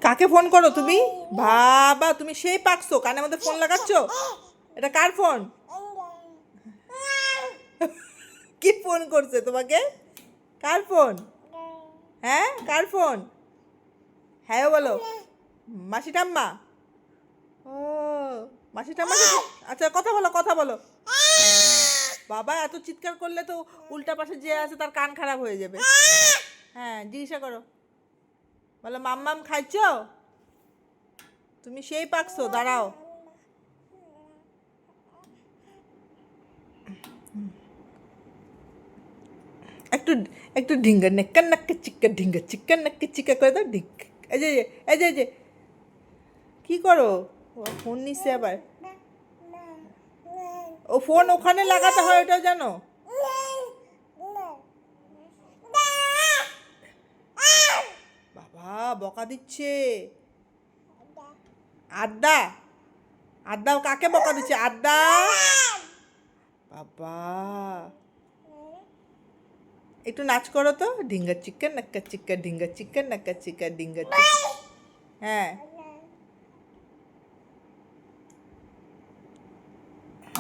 কাকে ফোন করো তুমি? বাবা, তুমি সেই পাকছো, কানের মধ্যে ফোন লাগাচ্ছ। এটা কার ফোন? কি ফোন করছে তোমাকে? কার ফোন? হ্যাঁ, কার ফোন? হ্যাঁ বলো। মাসি ঠাম্মা? ও, মাসি ঠাম্মা। আচ্ছা, কথা বলো, কথা বলো। বাবা, এত চিৎকার করলে তো উল্টা পাশে যে আছে তার কান খারাপ হয়ে যাবে। হ্যাঁ, জিজ্ঞাসা করো। বলো, মাম্মাম খাইছো? তুমি সেই পাকছো, দাঁড়াও। একটু একটু ঢিঙ্গা নেক্কা নাক্কা চিক্কা ঢিঙ্গা চিক্কা নাক্কা চিক্কা করে দাও ঢিক। এই যে এই যে কি করো? ও ফোন নিচ্ছে আবার। ও ফোন ওখানে লাগাতে হয়, ওটাও জানো? বাবা, বকা দিচ্ছে। আড্ডা? আড্ডাও কাকে বকা দিচ্ছে? আড্ডা? বাবা, একটু নাচ করো তো। ঢিঙ্গা চিক্কা নাক্কা চিক্কা ঢিঙ্গা চিক্কা নাক্কা চিক্কা ঢিঙ্গা চিক্কা। হ্যাঁ।